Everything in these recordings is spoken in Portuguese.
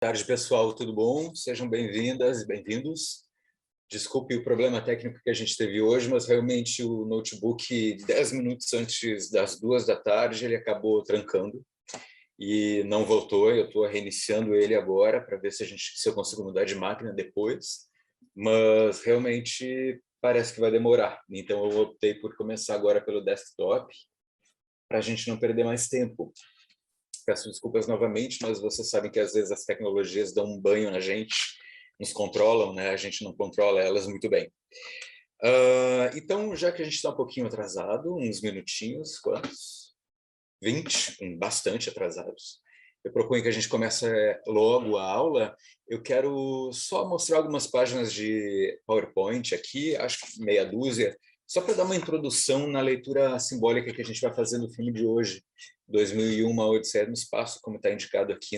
Boa tarde, pessoal, tudo bom? Sejam bem-vindas e bem-vindos. Desculpe o problema técnico que a gente teve hoje, mas realmente o notebook, 10 minutos antes das 2 da tarde, ele acabou trancando e não voltou. Eu estou reiniciando ele agora para ver se eu consigo mudar de máquina depois, mas realmente parece que vai demorar. Então eu optei por começar agora pelo desktop para a gente não perder mais tempo. Peço desculpas novamente, mas vocês sabem que às vezes as tecnologias dão um banho na gente, nos controlam, né? A gente não controla elas muito bem. Então, já que a gente está um pouquinho atrasado, uns minutinhos, quantos? 20, bastante atrasados. Eu proponho que a gente comece logo a aula. Eu quero só mostrar algumas páginas de PowerPoint aqui, acho que meia dúzia, só para dar uma introdução na leitura simbólica que a gente vai fazer no filme de hoje, 2001, Uma Odisseia no Espaço, como está indicado aqui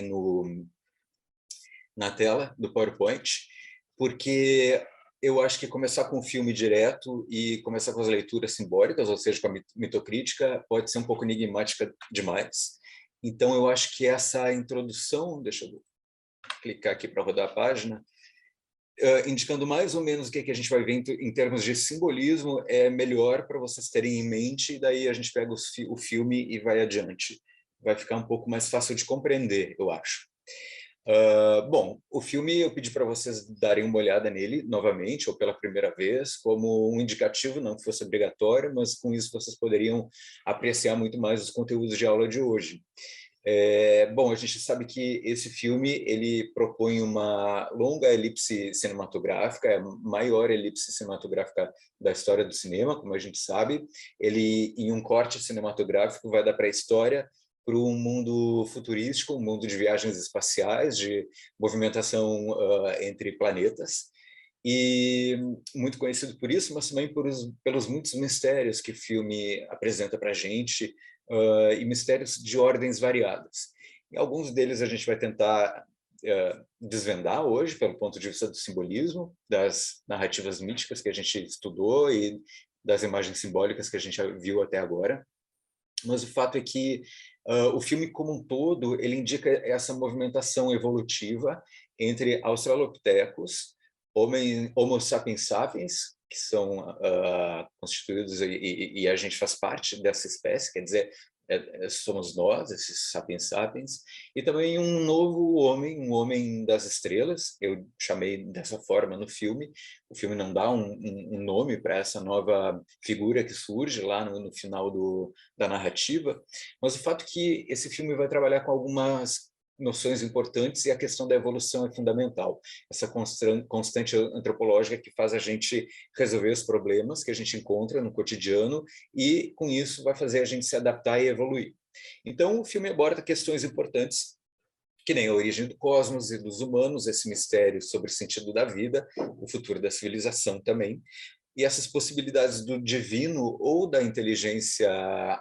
na tela do PowerPoint, porque eu acho que começar com o filme direto e começar com as leituras simbólicas, ou seja, com a mitocrítica, pode ser um pouco enigmática demais. Então, eu acho que essa introdução, deixa eu clicar aqui para rodar a página, indicando mais ou menos o que a gente vai ver em termos de simbolismo, é melhor para vocês terem em mente, e daí a gente pega o filme e vai adiante. Vai ficar um pouco mais fácil de compreender, eu acho. Bom, o filme eu pedi para vocês darem uma olhada nele novamente, ou pela primeira vez, como um indicativo, não que fosse obrigatório, mas com isso vocês poderiam apreciar muito mais os conteúdos de aula de hoje. Bom, a gente sabe que esse filme ele propõe uma longa elipse cinematográfica, é a maior elipse cinematográfica da história do cinema, como a gente sabe. Ele, em um corte cinematográfico, vai da pré-história para um mundo futurístico, um mundo de viagens espaciais, de movimentação entre planetas, e muito conhecido por isso, mas também pelos muitos mistérios que o filme apresenta para a gente, e mistérios de ordens variadas. E alguns deles a gente vai tentar desvendar hoje, pelo ponto de vista do simbolismo, das narrativas míticas que a gente estudou e das imagens simbólicas que a gente já viu até agora. Mas o fato é que o filme como um todo, ele indica essa movimentação evolutiva entre australopithecus, Homo sapiens sapiens, que são constituídos, e a gente faz parte dessa espécie, quer dizer, somos nós, esses sapiens sapiens, e também um novo homem, um homem das estrelas, eu chamei dessa forma no filme. O filme não dá um nome para essa nova figura que surge lá no final da narrativa, mas o fato é que esse filme vai trabalhar com algumas noções importantes, e a questão da evolução é fundamental. Essa constante antropológica que faz a gente resolver os problemas que a gente encontra no cotidiano, e com isso vai fazer a gente se adaptar e evoluir. Então o filme aborda questões importantes, que nem a origem do cosmos e dos humanos, esse mistério sobre o sentido da vida, o futuro da civilização também, e essas possibilidades do divino ou da inteligência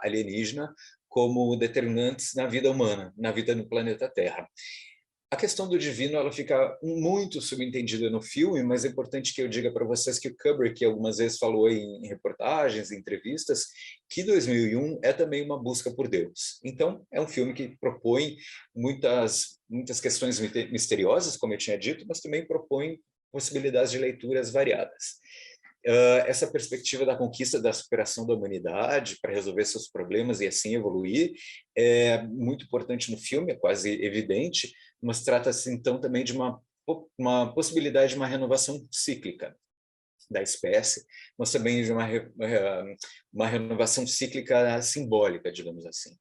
alienígena como determinantes na vida humana, na vida no planeta Terra. A questão do divino ela fica muito subentendida no filme, mas é importante que eu diga para vocês que o Kubrick algumas vezes falou em reportagens, em entrevistas, que 2001 é também uma busca por Deus. Então, é um filme que propõe muitas questões misteriosas, como eu tinha dito, mas também propõe possibilidades de leituras variadas. Essa perspectiva da conquista, da superação da humanidade para resolver seus problemas e assim evoluir é muito importante no filme, é quase evidente, mas trata-se então também de uma possibilidade de uma renovação cíclica da espécie, mas também de uma renovação cíclica simbólica, digamos assim.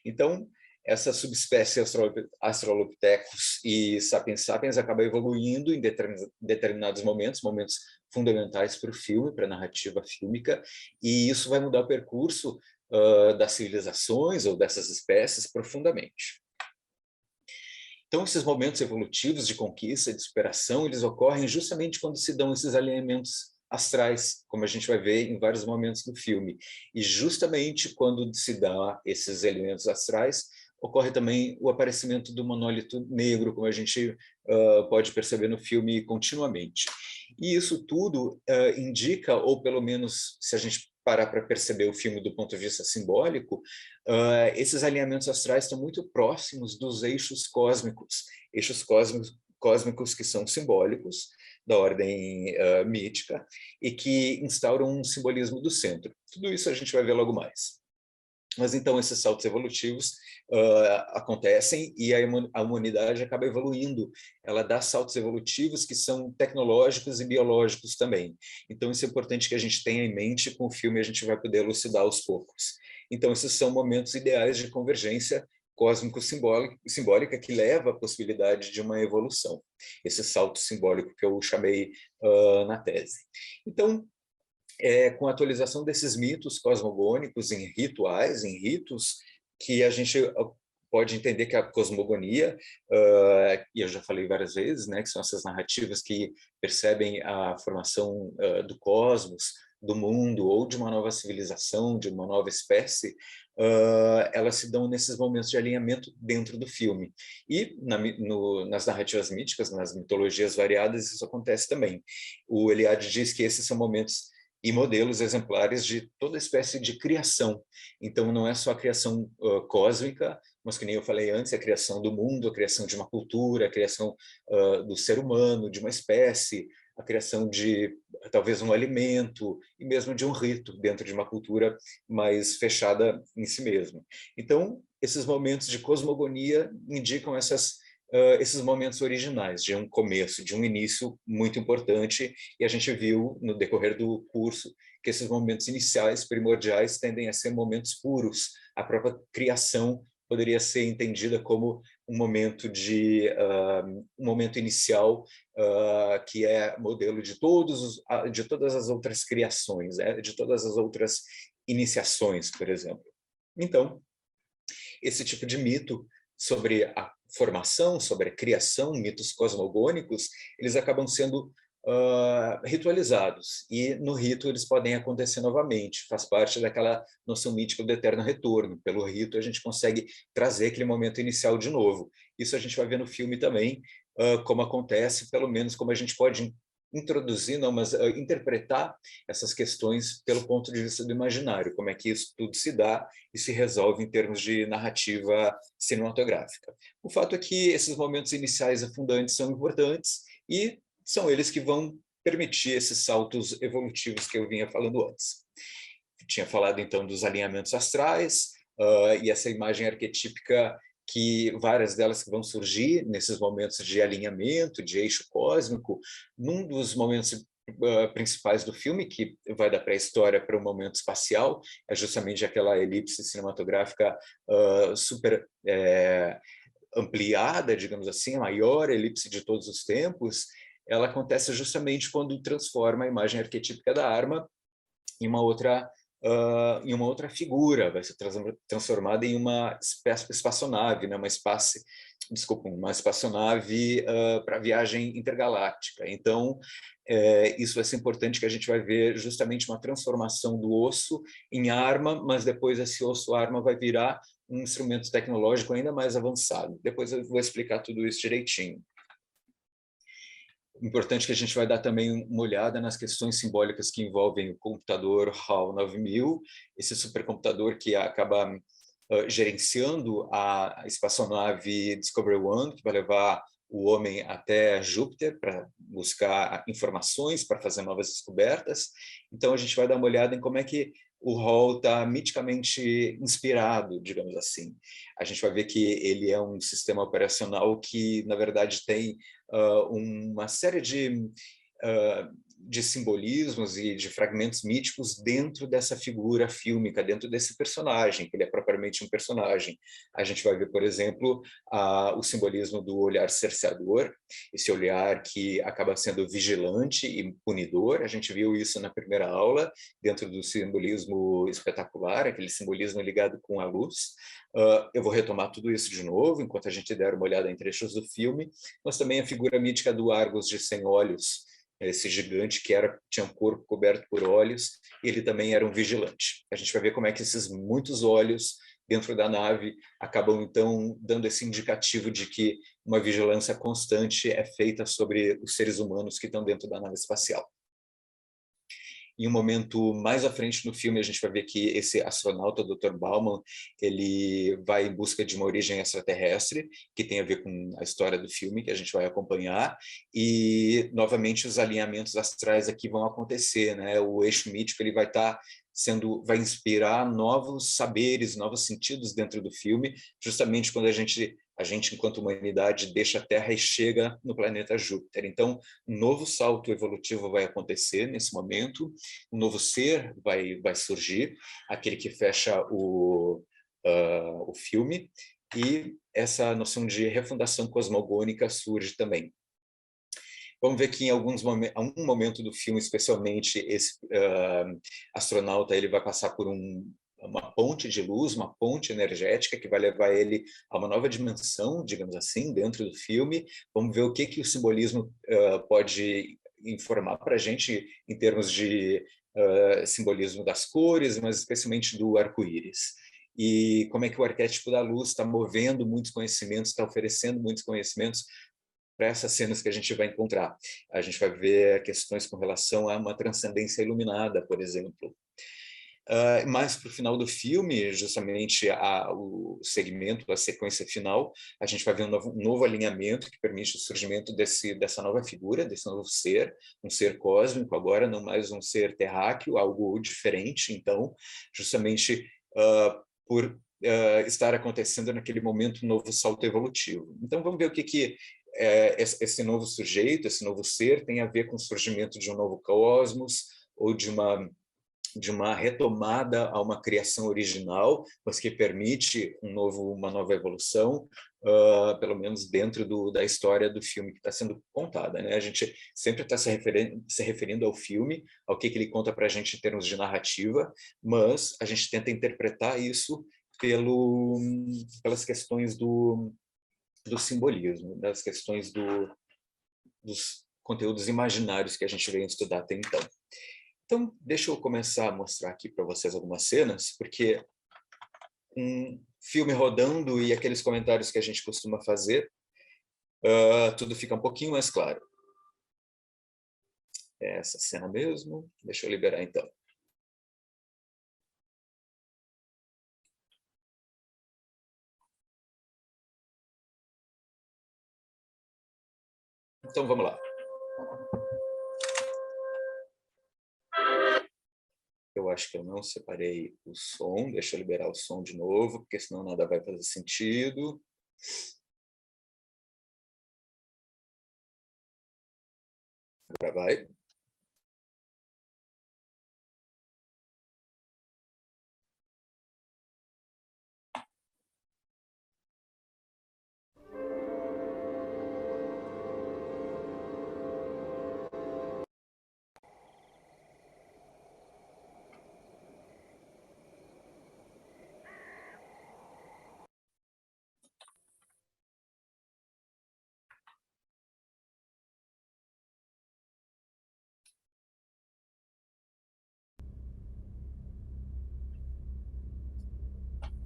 Então, essa subespécie Australopithecus e Sapiens sapiens acaba evoluindo em determinados momentos fundamentais para o filme, para a narrativa fílmica, e isso vai mudar o percurso das civilizações ou dessas espécies profundamente. Então, esses momentos evolutivos de conquista, de superação, eles ocorrem justamente quando se dão esses alinhamentos astrais, como a gente vai ver em vários momentos do filme. E justamente quando se dá esses elementos astrais, ocorre também o aparecimento do monólito negro, como a gente pode perceber no filme continuamente. E isso tudo indica, ou pelo menos, se a gente parar para perceber o filme do ponto de vista simbólico, esses alinhamentos astrais estão muito próximos dos eixos cósmicos que são simbólicos, da ordem mítica, e que instauram um simbolismo do centro. Tudo isso a gente vai ver logo mais. Mas então esses saltos evolutivos acontecem e a humanidade acaba evoluindo. Ela dá saltos evolutivos que são tecnológicos e biológicos também. Então isso é importante que a gente tenha em mente, com o filme a gente vai poder elucidar aos poucos. Então esses são momentos ideais de convergência cósmico-simbólica que leva à possibilidade de uma evolução. Esse salto simbólico que eu chamei na tese. Então, com a atualização desses mitos cosmogônicos em rituais, em ritos, que a gente pode entender que a cosmogonia, e eu já falei várias vezes, né, que são essas narrativas que percebem a formação do cosmos, do mundo, ou de uma nova civilização, de uma nova espécie, elas se dão nesses momentos de alinhamento dentro do filme. E nas narrativas míticas, nas mitologias variadas, isso acontece também. O Eliade diz que esses são momentos e modelos exemplares de toda espécie de criação. Então, não é só a criação cósmica, mas, que nem eu falei antes, a criação do mundo, a criação de uma cultura, a criação do ser humano, de uma espécie, a criação de, talvez, um alimento, e mesmo de um rito dentro de uma cultura mais fechada em si mesmo. Então, esses momentos de cosmogonia indicam esses momentos originais, de um começo, de um início muito importante, e a gente viu no decorrer do curso que esses momentos iniciais, primordiais, tendem a ser momentos puros. A própria criação poderia ser entendida como um momento um momento inicial que é modelo de todas as outras criações, de todas as outras iniciações, por exemplo. Então, esse tipo de mito sobre a formação, sobre a criação, mitos cosmogônicos, eles acabam sendo ritualizados, e no rito eles podem acontecer novamente, faz parte daquela noção mítica do eterno retorno. Pelo rito a gente consegue trazer aquele momento inicial de novo. Isso a gente vai ver no filme também, como acontece, pelo menos como a gente pode introduzir, não, mas interpretar essas questões pelo ponto de vista do imaginário, como é que isso tudo se dá e se resolve em termos de narrativa cinematográfica. O fato é que esses momentos iniciais afundantes são importantes e são eles que vão permitir esses saltos evolutivos que eu vinha falando antes. Tinha falado, então, dos alinhamentos astrais, e essa imagem arquetípica, que várias delas que vão surgir nesses momentos de alinhamento, de eixo cósmico. Num dos momentos principais do filme, que vai da pré-história para o momento espacial, é justamente aquela elipse cinematográfica super ampliada, digamos assim, a maior elipse de todos os tempos. Ela acontece justamente quando transforma a imagem arquetípica da arma em uma outra figura, vai ser transformada em uma espaçonave, né? uma espaçonave para viagem intergaláctica. Então, isso vai ser importante, que a gente vai ver justamente uma transformação do osso em arma, mas depois esse osso-arma vai virar um instrumento tecnológico ainda mais avançado. Depois eu vou explicar tudo isso direitinho. Importante que a gente vai dar também uma olhada nas questões simbólicas que envolvem o computador HAL 9000, esse supercomputador que acaba gerenciando a espaçonave Discovery One, que vai levar o homem até Júpiter para buscar informações, para fazer novas descobertas. Então, a gente vai dar uma olhada em como é que o HAL está miticamente inspirado, digamos assim. A gente vai ver que ele é um sistema operacional que, na verdade, tem uma série de simbolismos e de fragmentos míticos dentro dessa figura fílmica, dentro desse personagem, que ele é propriamente um personagem. A gente vai ver, por exemplo, o simbolismo do olhar cerceador, esse olhar que acaba sendo vigilante e punidor. A gente viu isso na primeira aula, dentro do simbolismo espetacular, aquele simbolismo ligado com a luz. Eu vou retomar tudo isso de novo, enquanto a gente der uma olhada em trechos do filme, mas também a figura mítica do Argos de 100 olhos, esse gigante que tinha um corpo coberto por olhos, e ele também era um vigilante. A gente vai ver como é que esses muitos olhos dentro da nave acabam, então, dando esse indicativo de que uma vigilância constante é feita sobre os seres humanos que estão dentro da nave espacial. Em um momento mais à frente no filme, a gente vai ver que esse astronauta, o Dr. Bauman, ele vai em busca de uma origem extraterrestre, que tem a ver com a história do filme, que a gente vai acompanhar, e, novamente, os alinhamentos astrais aqui vão acontecer, né? O eixo mítico ele vai inspirar novos saberes, novos sentidos dentro do filme, justamente quando a gente, enquanto humanidade, deixa a Terra e chega no planeta Júpiter. Então, um novo salto evolutivo vai acontecer nesse momento, um novo ser vai surgir, aquele que fecha o filme, e essa noção de refundação cosmogônica surge também. Vamos ver que em algum momento do filme, especialmente, esse astronauta ele vai passar por uma ponte de luz, uma ponte energética que vai levar ele a uma nova dimensão, digamos assim, dentro do filme. Vamos ver o que o simbolismo pode informar para a gente em termos de simbolismo das cores, mas especialmente do arco-íris. E como é que o arquétipo da luz está movendo muitos conhecimentos, está oferecendo muitos conhecimentos para essas cenas que a gente vai encontrar. A gente vai ver questões com relação a uma transcendência iluminada, por exemplo. Mas para o final do filme, justamente o segmento, a sequência final, a gente vai ver um novo alinhamento que permite o surgimento dessa nova figura, desse novo ser, um ser cósmico agora, não mais um ser terráqueo, algo diferente, então, justamente por estar acontecendo naquele momento um novo salto evolutivo. Então, vamos ver o que esse novo sujeito, esse novo ser, tem a ver com o surgimento de um novo cosmos, ou de uma retomada a uma criação original, mas que permite uma nova evolução, pelo menos dentro da história do filme que está sendo contada, né? A gente sempre está se referindo ao filme, ao que ele conta para a gente em termos de narrativa, mas a gente tenta interpretar isso pelas questões do simbolismo, das questões dos conteúdos imaginários que a gente veio estudar até então. Então, deixa eu começar a mostrar aqui para vocês algumas cenas, porque um filme rodando e aqueles comentários que a gente costuma fazer, tudo fica um pouquinho mais claro. É essa cena mesmo. Deixa eu liberar então. Então, vamos lá. Eu acho que eu não separei o som. Deixa eu liberar o som de novo, porque senão nada vai fazer sentido. Agora vai.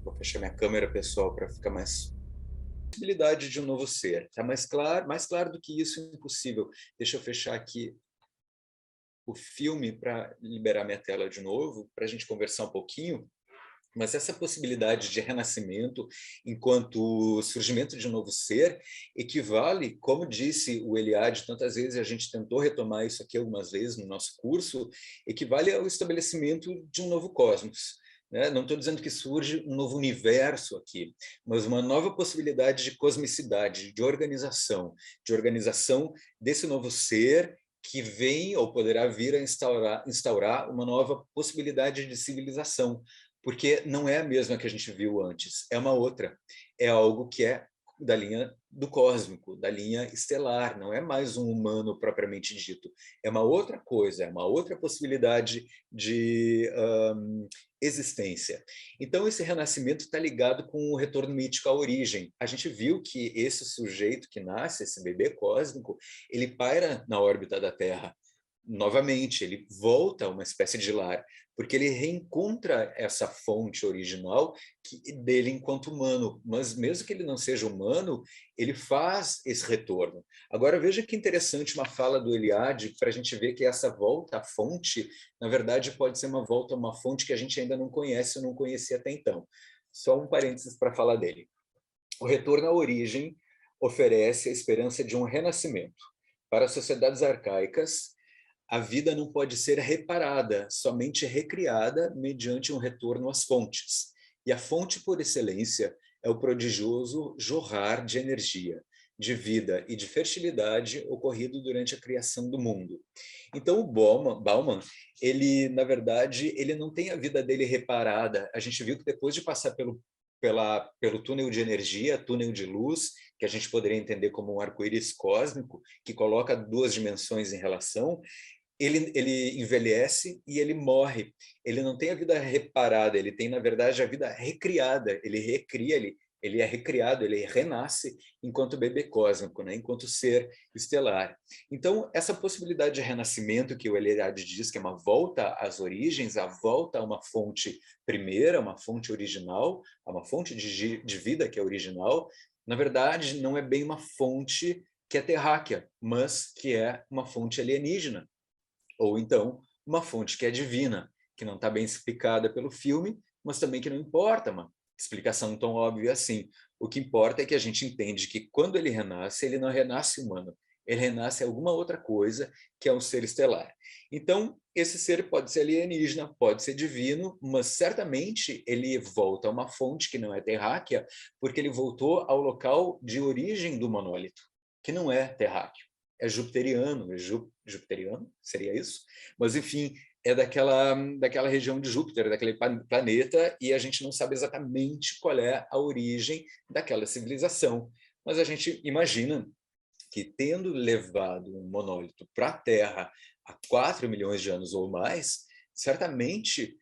Vou fechar minha câmera, pessoal, para ficar mais possibilidade de um novo ser. Tá mais claro do que isso, impossível. Deixa eu fechar aqui o filme para liberar minha tela de novo, para a gente conversar um pouquinho. Mas essa possibilidade de renascimento enquanto surgimento de um novo ser equivale, como disse o Eliade tantas vezes, a gente tentou retomar isso aqui algumas vezes no nosso curso, equivale ao estabelecimento de um novo cosmos. Né? Não estou dizendo que surge um novo universo aqui, mas uma nova possibilidade de cosmicidade, de organização desse novo ser que vem ou poderá vir a instaurar uma nova possibilidade de civilização, porque não é a mesma que a gente viu antes, é uma outra, é algo que é da linha do cósmico, da linha estelar, não é mais um humano propriamente dito, é uma outra coisa, é uma outra possibilidade de existência. Então, esse renascimento está ligado com o retorno mítico à origem. A gente viu que esse sujeito que nasce, esse bebê cósmico, ele paira na órbita da Terra, novamente, ele volta a uma espécie de lar, porque ele reencontra essa fonte original dele enquanto humano, mas mesmo que ele não seja humano, ele faz esse retorno. Agora, veja que interessante uma fala do Eliade, para a gente ver que essa volta à fonte, na verdade, pode ser uma volta a uma fonte que a gente ainda não conhece ou não conhecia até então. Só um parênteses para falar dele. O retorno à origem oferece a esperança de um renascimento. Para as sociedades arcaicas, a vida não pode ser reparada, somente recriada mediante um retorno às fontes. E a fonte por excelência é o prodigioso jorrar de energia, de vida e de fertilidade ocorrido durante a criação do mundo. Então, o Bauman, ele, na verdade, ele não tem a vida dele reparada. A gente viu que depois de passar pelo túnel de energia, túnel de luz, que a gente poderia entender como um arco-íris cósmico, que coloca duas dimensões em relação, ele envelhece e ele morre. Ele não tem a vida reparada, ele tem, na verdade, a vida recriada. Ele recria, ele é recriado, ele renasce enquanto bebê cósmico, né? Enquanto ser estelar. Então, essa possibilidade de renascimento que o Eliade diz que é uma volta às origens, a volta a uma fonte primeira, uma fonte original, a uma fonte de vida que é original, na verdade, não é bem uma fonte que é terráquea, mas que é uma fonte alienígena, ou então uma fonte que é divina, que não está bem explicada pelo filme, mas também que não importa uma explicação tão óbvia assim. O que importa é que a gente entende que quando ele não renasce humano, ele renasce alguma outra coisa, que é um ser estelar. Então, esse ser pode ser alienígena, pode ser divino, mas certamente ele volta a uma fonte que não é terráquea, porque ele voltou ao local de origem do monólito, que não é terráqueo. É jupiteriano, jupiteriano, seria isso? Mas, enfim, é daquela região de Júpiter, daquele planeta, e a gente não sabe exatamente qual é a origem daquela civilização. Mas a gente imagina que, tendo levado um monólito para a Terra há 4 milhões de anos ou mais, certamente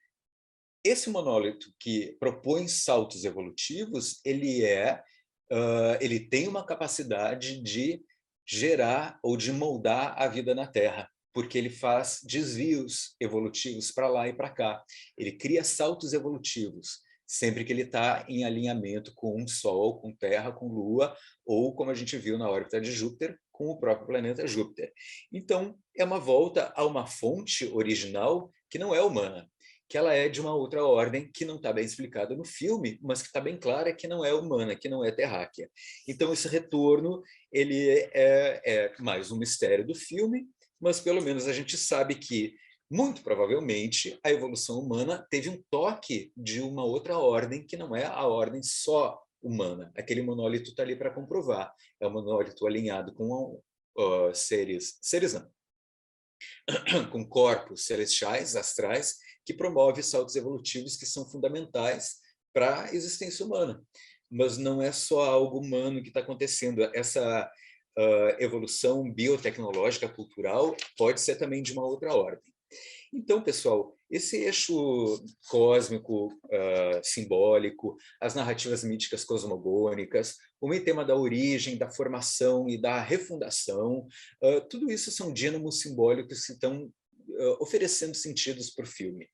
esse monólito que propõe saltos evolutivos, ele tem uma capacidade de gerar ou de moldar a vida na Terra, porque ele faz desvios evolutivos para lá e para cá. Ele cria saltos evolutivos, sempre que ele está em alinhamento com o Sol, com Terra, com Lua, ou, como a gente viu na órbita de Júpiter, com o próprio planeta Júpiter. Então, é uma volta a uma fonte original que não é humana, que ela é de uma outra ordem que não está bem explicada no filme, mas que está bem clara que não é humana, que não é terráquea. Então, esse retorno ele é mais um mistério do filme, mas pelo menos a gente sabe que, muito provavelmente, a evolução humana teve um toque de uma outra ordem, que não é a ordem só humana. Aquele monólito está ali para comprovar. É um monólito alinhado com seres não, com corpos celestiais, astrais, que promove saltos evolutivos que são fundamentais para a existência humana. Mas não é só algo humano que está acontecendo. Essa evolução biotecnológica, cultural, pode ser também de uma outra ordem. Então, pessoal, esse eixo cósmico, simbólico, as narrativas míticas cosmogônicas, o meio tema da origem, da formação e da refundação, tudo isso são dínamos simbólicos que estão oferecendo sentidos para o filme.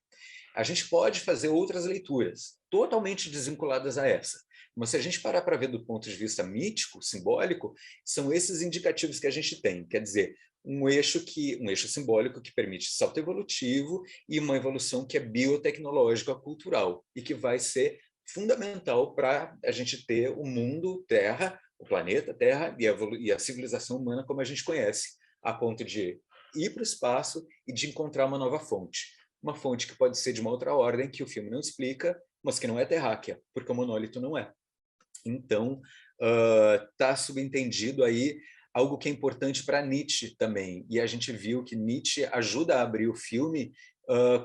A gente pode fazer outras leituras, totalmente desvinculadas a essa. Mas se a gente parar para ver do ponto de vista mítico, simbólico, são esses indicativos que a gente tem. Quer dizer, um eixo simbólico que permite salto evolutivo e uma evolução que é biotecnológica, cultural, e que vai ser fundamental para a gente ter o mundo Terra, o planeta Terra e a civilização humana como a gente conhece, a ponto de ir para o espaço e de encontrar uma nova fonte. Uma fonte que pode ser de uma outra ordem, que o filme não explica, mas que não é terráquea, porque o monólito não é. Então, está subentendido aí algo que é importante para Nietzsche também. E a gente viu que Nietzsche ajuda a abrir o filme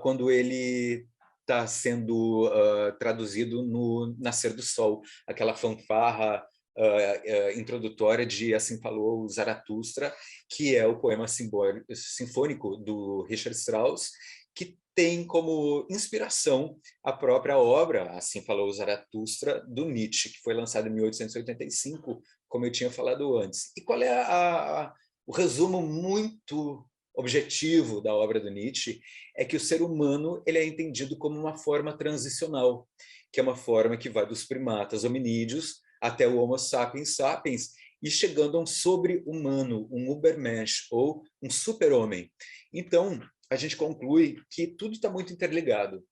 quando ele está sendo traduzido no Nascer do Sol, aquela fanfarra introdutória de Assim Falou Zaratustra, que é o poema sinfônico do Richard Strauss, que tem como inspiração a própria obra Assim Falou Zaratustra, do Nietzsche, que foi lançada em 1885, como eu tinha falado antes. E qual é o resumo muito objetivo da obra do Nietzsche é que o ser humano ele é entendido como uma forma transicional, que é uma forma que vai dos primatas hominídeos até o Homo sapiens sapiens, e chegando a um sobre-humano, um Übermensch, ou um super-homem. Então, a gente conclui que tudo está muito interligado.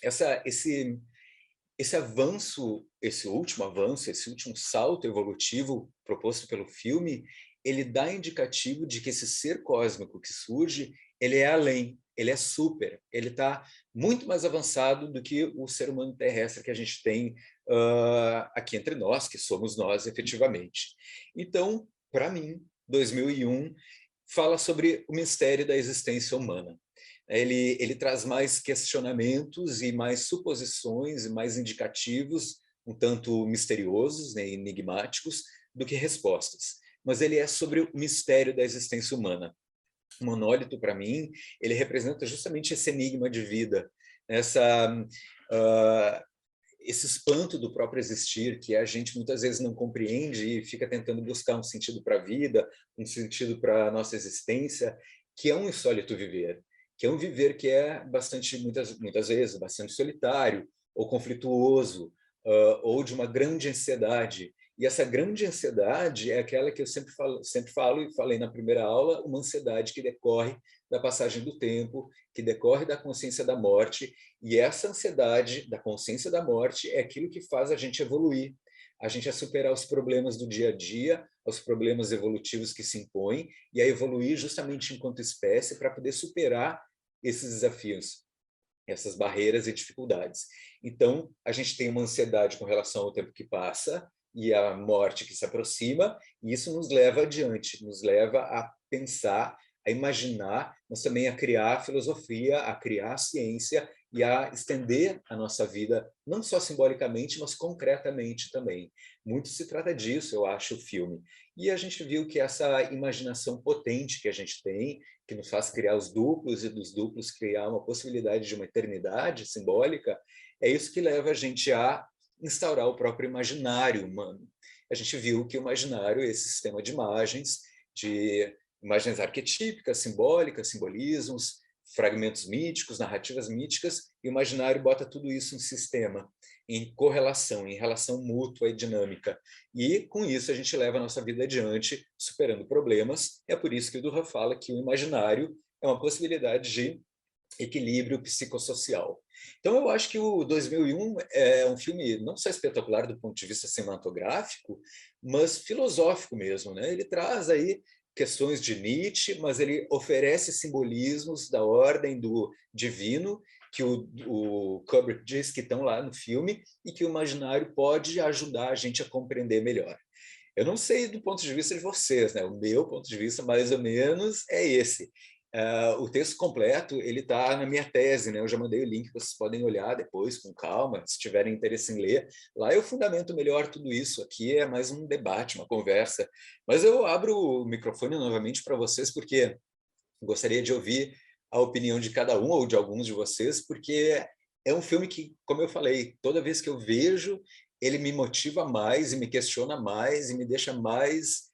Esse avanço, esse último salto evolutivo proposto pelo filme, ele dá indicativo de que esse ser cósmico que surge, ele é além, ele é super, ele está muito mais avançado do que o ser humano terrestre que a gente tem aqui entre nós, que somos nós efetivamente. Então, para mim, 2001 fala sobre o mistério da existência humana. Ele traz mais questionamentos e mais suposições e mais indicativos, um tanto misteriosos, né, enigmáticos, do que respostas. Mas ele é sobre o mistério da existência humana. O monólito, para mim, ele representa justamente esse enigma de vida, esse espanto do próprio existir, que a gente muitas vezes não compreende e fica tentando buscar um sentido para a vida, um sentido para a nossa existência, que é um insólito viver, que é um viver que é bastante, muitas vezes, bastante solitário, ou conflituoso, ou de uma grande ansiedade. E essa grande ansiedade é aquela que eu sempre falo e falei na primeira aula, uma ansiedade que decorre da passagem do tempo, que decorre da consciência da morte, e essa ansiedade da consciência da morte é aquilo que faz a gente evoluir, a gente a superar os problemas do dia a dia, os problemas evolutivos que se impõem, e a evoluir justamente enquanto espécie para poder superar esses desafios, essas barreiras e dificuldades. Então, a gente tem uma ansiedade com relação ao tempo que passa e à morte que se aproxima, e isso nos leva adiante, nos leva a pensar, a imaginar, mas também a criar filosofia, a criar ciência e a estender a nossa vida, não só simbolicamente, mas concretamente também. Muito se trata disso, eu acho, o filme. E a gente viu que essa imaginação potente que a gente tem, que nos faz criar os duplos e dos duplos criar uma possibilidade de uma eternidade simbólica, é isso que leva a gente a instaurar o próprio imaginário humano. A gente viu que o imaginário, esse sistema de imagens arquetípicas, simbólicas, simbolismos, fragmentos míticos, narrativas míticas, e o imaginário bota tudo isso em sistema, em correlação, em relação mútua e dinâmica. E, com isso, a gente leva a nossa vida adiante, superando problemas. É por isso que o Durkheim fala que o imaginário é uma possibilidade de equilíbrio psicossocial. Então, eu acho que o 2001 é um filme não só espetacular do ponto de vista cinematográfico, mas filosófico mesmo, né? Ele traz aí questões de Nietzsche, mas ele oferece simbolismos da ordem do divino, que o Kubrick diz que estão lá no filme, e que o imaginário pode ajudar a gente a compreender melhor. Eu não sei do ponto de vista de vocês, né? O meu ponto de vista, mais ou menos, é esse. O texto completo ele está na minha tese, né? Eu já mandei o link, vocês podem olhar depois com calma, se tiverem interesse em ler. Lá eu fundamento melhor tudo isso. Aqui é mais um debate, uma conversa. Mas eu abro o microfone novamente para vocês, porque gostaria de ouvir a opinião de cada um ou de alguns de vocês, porque é um filme que, como eu falei, toda vez que eu vejo, ele me motiva mais e me questiona mais e me deixa mais,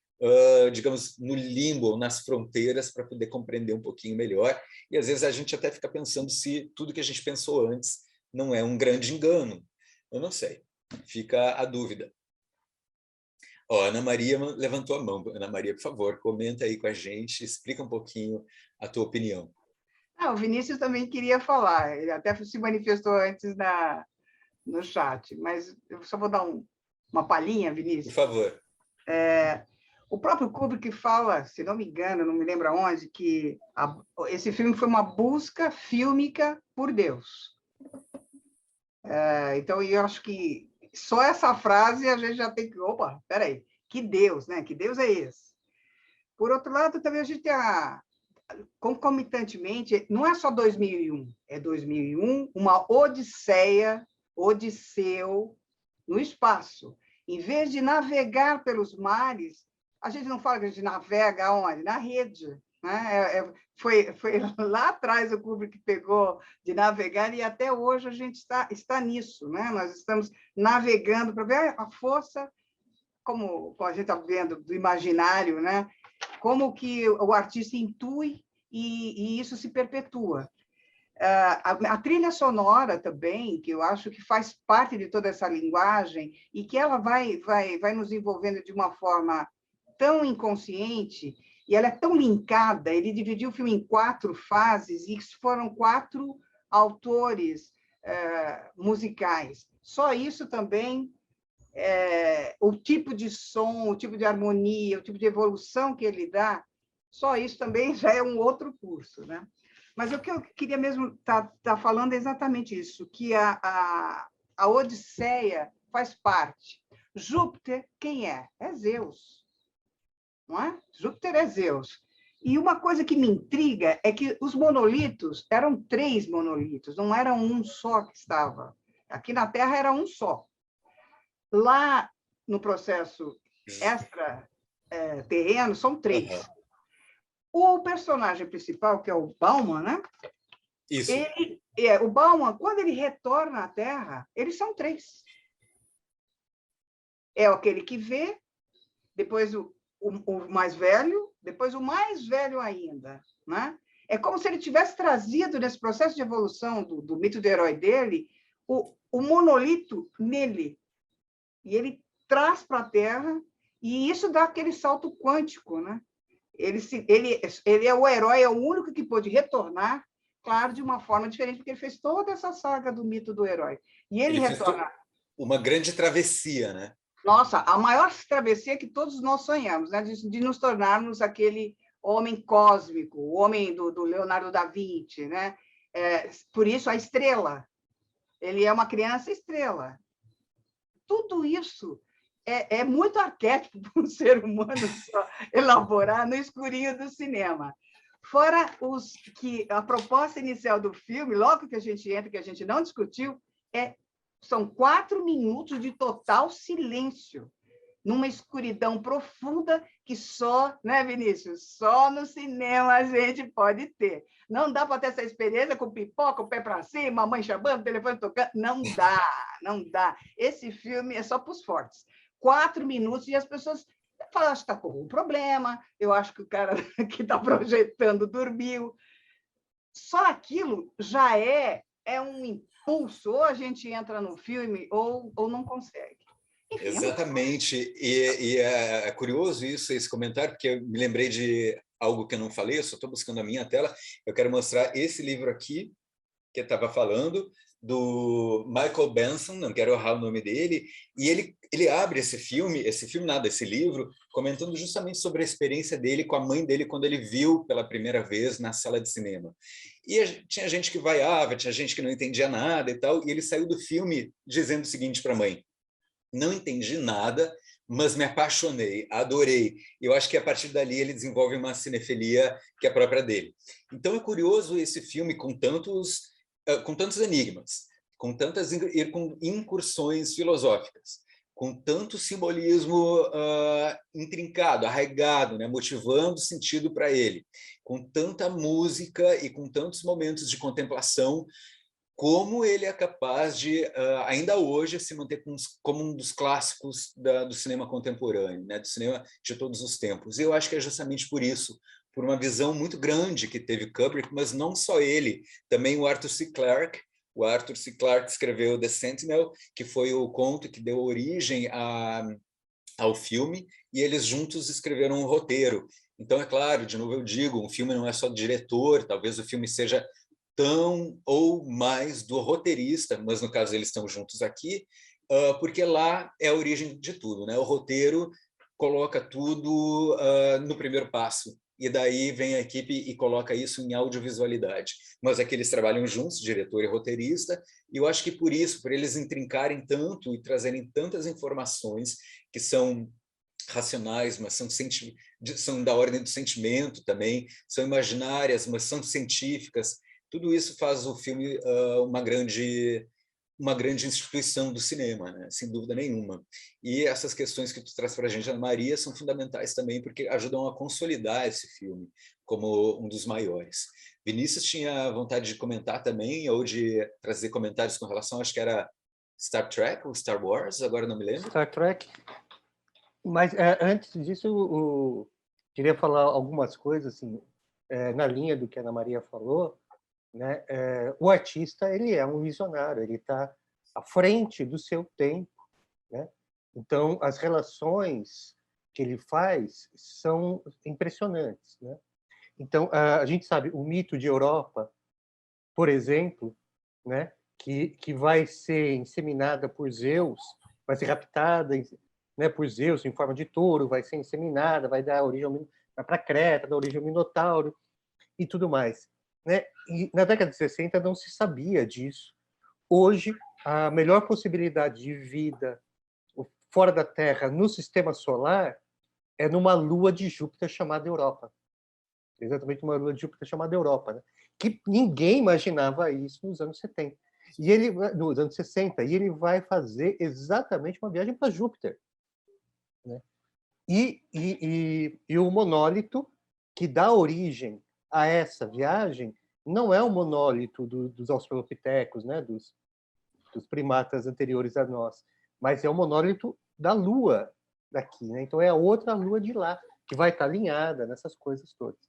digamos, no limbo ou nas fronteiras para poder compreender um pouquinho melhor. E às vezes a gente até fica pensando se tudo que a gente pensou antes não é um grande engano. Eu não sei. Fica a dúvida. Ó, Ana Maria levantou a mão. Ana Maria, por favor, comenta aí com a gente, explica um pouquinho a tua opinião. O Vinícius também queria falar, ele até se manifestou antes no chat, mas eu só vou dar uma palhinha, Vinícius. Por favor. O próprio Kubrick fala, se não me engano, não me lembro aonde, que esse filme foi uma busca fílmica por Deus. Então, eu acho que só essa frase a gente já tem que... Opa, peraí, que Deus, né? Que Deus é esse? Por outro lado, também a gente tem concomitantemente, não é só 2001, é 2001, uma odisseu no espaço. Em vez de navegar pelos mares, a gente não fala que a gente navega onde? Na rede. Né? Foi lá atrás o Kubrick pegou de navegar e até hoje a gente está nisso. Né? Nós estamos navegando para ver a força, como a gente está vendo, do imaginário, né? Como que o artista intui e isso se perpetua. A trilha sonora também, que eu acho que faz parte de toda essa linguagem e que ela vai nos envolvendo de uma forma tão inconsciente, e ela é tão linkada. Ele dividiu o filme em 4 fases, e foram 4 autores musicais. Só isso também, o tipo de som, o tipo de harmonia, o tipo de evolução que ele dá, só isso também já é um outro curso, né? Mas o que eu queria mesmo tá falando é exatamente isso, que a Odisseia faz parte. Júpiter, quem é? É Zeus, não é? Júpiter é Zeus. E uma coisa que me intriga é que os monolitos eram 3 monolitos, não era um só que estava. Aqui na Terra era um só. Lá no processo extra-terreno, são 3. Uhum. O personagem principal, que é o Bauman, né? Isso. O Bauman, quando ele retorna à Terra, eles são 3. É aquele que vê, depois o mais velho, depois o mais velho ainda, né? É como se ele tivesse trazido, nesse processo de evolução do mito do herói dele, o monolito nele. E ele traz para a Terra, e isso dá aquele salto quântico, né? Ele é o herói, é o único que pôde retornar, claro, de uma forma diferente, porque ele fez toda essa saga do mito do herói. E ele retorna. Fez uma grande travessia, né? Nossa, a maior travessia que todos nós sonhamos, né? De nos tornarmos aquele homem cósmico, o homem do Leonardo da Vinci, né? Por isso, a estrela. Ele é uma criança estrela. Tudo isso é muito arquétipo para um ser humano só elaborar no escurinho do cinema. Fora que a proposta inicial do filme, logo que a gente entra, que a gente não discutiu, são 4 minutos de total silêncio, numa escuridão profunda que só, né, Vinícius? Só no cinema a gente pode ter. Não dá para ter essa experiência com pipoca, o pé para cima, a mãe chamando, o telefone tocando. Não dá, não dá. Esse filme é só para os fortes. 4 minutos e as pessoas falam, acho que está com algum problema, eu acho que o cara que está projetando dormiu. Só aquilo já é um impulso, ou a gente entra no filme ou não consegue. Enfim, exatamente. E é curioso isso, esse comentário, porque eu me lembrei de algo que eu não falei, eu só estou buscando a minha tela. Eu quero mostrar esse livro aqui, que eu estava falando, do Michael Benson, não quero errar o nome dele, e ele abre esse livro, comentando justamente sobre a experiência dele com a mãe dele quando ele viu pela primeira vez na sala de cinema. E tinha gente que vaiava, tinha gente que não entendia nada e tal, e ele saiu do filme dizendo o seguinte para a mãe: não entendi nada, mas me apaixonei, adorei. Eu acho que a partir dali ele desenvolve uma cinefilia que é própria dele. Então é curioso esse filme com tantos enigmas, com tantas incursões filosóficas, com tanto simbolismo intrincado, arraigado, né, motivando sentido para ele, com tanta música e com tantos momentos de contemplação, como ele é capaz de, ainda hoje, se manter como um dos clássicos do cinema contemporâneo, né, do cinema de todos os tempos. E eu acho que é justamente por isso, por uma visão muito grande que teve Kubrick, mas não só ele, também o Arthur C. Clarke. O Arthur C. Clarke escreveu The Sentinel, que foi o conto que deu origem ao filme, e eles juntos escreveram um roteiro. Então, é claro, de novo eu digo, um filme não é só do diretor, talvez o filme seja tão ou mais do roteirista, mas no caso eles estão juntos aqui, porque lá é a origem de tudo, né? O roteiro coloca tudo no primeiro passo, e daí vem a equipe e coloca isso em audiovisualidade. Mas aqui eles trabalham juntos, diretor e roteirista, e eu acho que por isso, por eles intrincarem tanto e trazerem tantas informações que são racionais, mas são da ordem do sentimento também, são imaginárias, mas são científicas. Tudo isso faz o filme uma grande instituição do cinema, né? Sem dúvida nenhuma. E essas questões que tu traz para a gente, Ana Maria, são fundamentais também, porque ajudam a consolidar esse filme como um dos maiores. Vinícius tinha vontade de comentar também, ou de trazer comentários com relação, acho que era Star Trek ou Star Wars, agora não me lembro. Star Trek. Mas antes disso, queria falar algumas coisas. Assim, na linha do que a Ana Maria falou, né, o artista ele é um visionário, ele está à frente do seu tempo, né? Então, as relações que ele faz são impressionantes, né? Então, a gente sabe o mito de Europa, por exemplo, né, que vai ser inseminada por Zeus, vai ser raptada, né, por Zeus em forma de touro, vai ser inseminada, vai dar origem para Creta, dar origem ao Minotauro e tudo mais, né? E na década de 60 não se sabia disso. Hoje, a melhor possibilidade de vida fora da Terra no sistema solar é numa lua de Júpiter chamada Europa. Exatamente uma lua de Júpiter chamada Europa, né? Que ninguém imaginava isso nos anos 70. E ele, nos anos 60, e ele vai fazer exatamente uma viagem para Júpiter, né? E o monólito que dá origem a essa viagem não é o monólito dos australopitecos, né? dos primatas anteriores a nós, mas é o monólito da Lua daqui, né? Então é a outra Lua de lá que vai estar alinhada nessas coisas todas.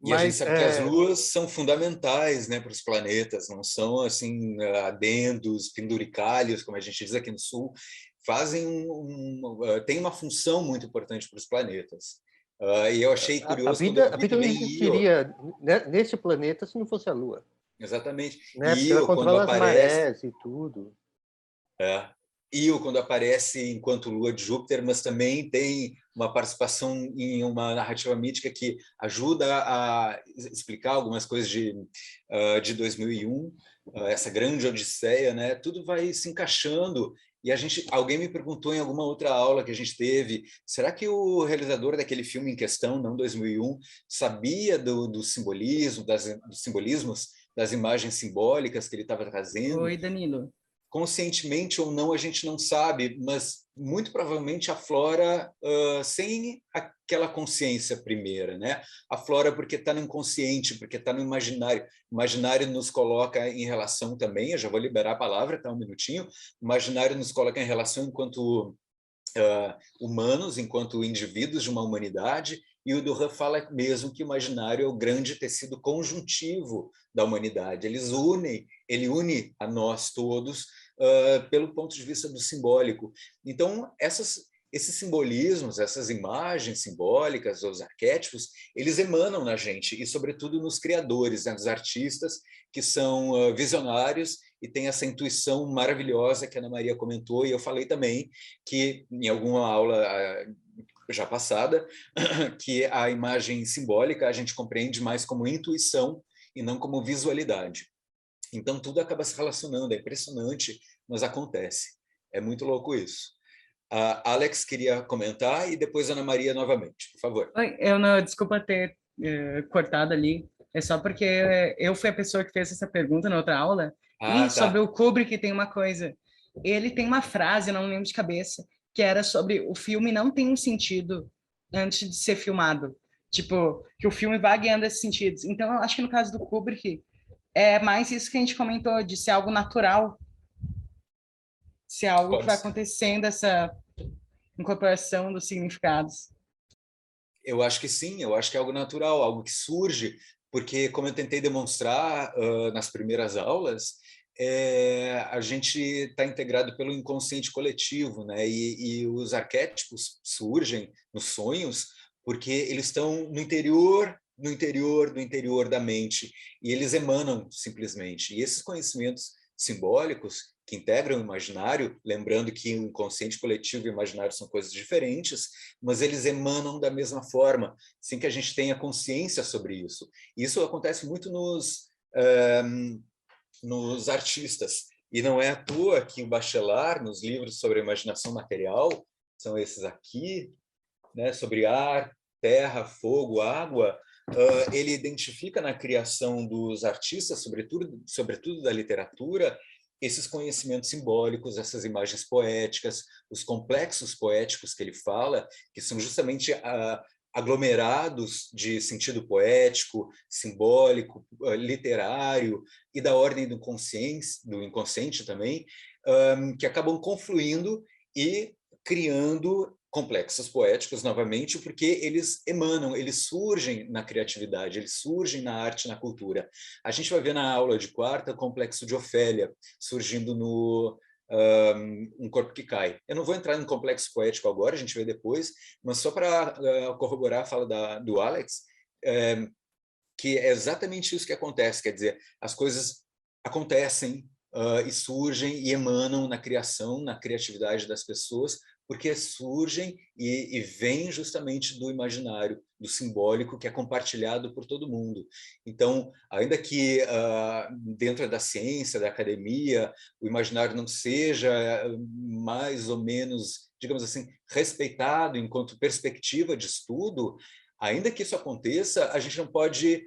E a gente sabe que as luas são fundamentais, né, para os planetas, não são assim adendos, penduricalhos, como a gente diz aqui no Sul, tem uma função muito importante para os planetas. E eu achei curioso quando eu vi a vida não também existiria nesse planeta se não fosse a Lua. Exatamente. Né? E Porque ela Io, quando controla as aparece, marés e tudo. Io, quando aparece enquanto lua de Júpiter, mas também tem uma participação em uma narrativa mítica que ajuda a explicar algumas coisas de 2001, essa grande odisseia, né? Tudo vai se encaixando. E alguém me perguntou em alguma outra aula que a gente teve, será que o realizador daquele filme em questão, não 2001, sabia dos simbolismos, dos simbolismos, das imagens simbólicas que ele estava trazendo? Oi, Danilo. Conscientemente ou não, a gente não sabe, mas muito provavelmente aflora sem aquela consciência primeira, né? Aflora porque está no inconsciente, porque está no imaginário. O imaginário nos coloca em relação também, eu já vou liberar a palavra, tá, um minutinho. O imaginário nos coloca em relação enquanto humanos, enquanto indivíduos de uma humanidade, e o Duran fala mesmo que o imaginário é o grande tecido conjuntivo da humanidade. Ele une a nós todos pelo ponto de vista do simbólico. Então, esses simbolismos, essas imagens simbólicas, os arquétipos, eles emanam na gente, e sobretudo nos criadores, né, nos artistas que são visionários e têm essa intuição maravilhosa que a Ana Maria comentou, e eu falei também que em alguma aula já passada, que a imagem simbólica a gente compreende mais como intuição e não como visualidade. Então, tudo acaba se relacionando, é impressionante, mas acontece. É muito louco isso. A Alex queria comentar e depois a Ana Maria novamente, por favor. Oi, desculpa ter cortado ali, é só porque eu fui a pessoa que fez essa pergunta na outra aula, e sobre o Kubrick tem uma coisa, ele tem uma frase, não lembro de cabeça, que era sobre o filme não tem um sentido antes de ser filmado, tipo, que o filme vai ganhando esses sentidos. Então, eu acho que no caso do Kubrick, é mais isso que a gente comentou, de ser algo natural, ser algo que vai acontecendo, essa incorporação dos significados. Eu acho que sim, eu acho que é algo natural, algo que surge, porque, como eu tentei demonstrar nas primeiras aulas, a gente está integrado pelo inconsciente coletivo, né? E os arquétipos surgem nos sonhos porque eles estão no interior do interior da mente, e eles emanam simplesmente. E esses conhecimentos simbólicos que integram o imaginário, lembrando que o inconsciente coletivo e o imaginário são coisas diferentes, mas eles emanam da mesma forma, sem que a gente tenha consciência sobre isso. Isso acontece muito nos artistas, e não é à toa que o Bachelard, nos livros sobre a imaginação material, são esses aqui, né, sobre ar, terra, fogo, água, ele identifica na criação dos artistas, sobretudo da literatura, esses conhecimentos simbólicos, essas imagens poéticas, os complexos poéticos que ele fala, que são justamente aglomerados de sentido poético, simbólico, literário e da ordem do inconsciente também, que acabam confluindo e criando complexos poéticos, novamente, porque eles emanam, eles surgem na criatividade, eles surgem na arte, na cultura. A gente vai ver na aula de quarta o complexo de Ofélia, surgindo no Um Corpo que Cai. Eu não vou entrar no complexo poético agora, a gente vê depois, mas só para corroborar a fala do Alex, que é exatamente isso que acontece, quer dizer, as coisas acontecem e surgem e emanam na criação, na criatividade das pessoas, porque surgem e vêm justamente do imaginário, do simbólico, que é compartilhado por todo mundo. Então, ainda que dentro da ciência, da academia, o imaginário não seja mais ou menos, digamos assim, respeitado enquanto perspectiva de estudo, ainda que isso aconteça, a gente não pode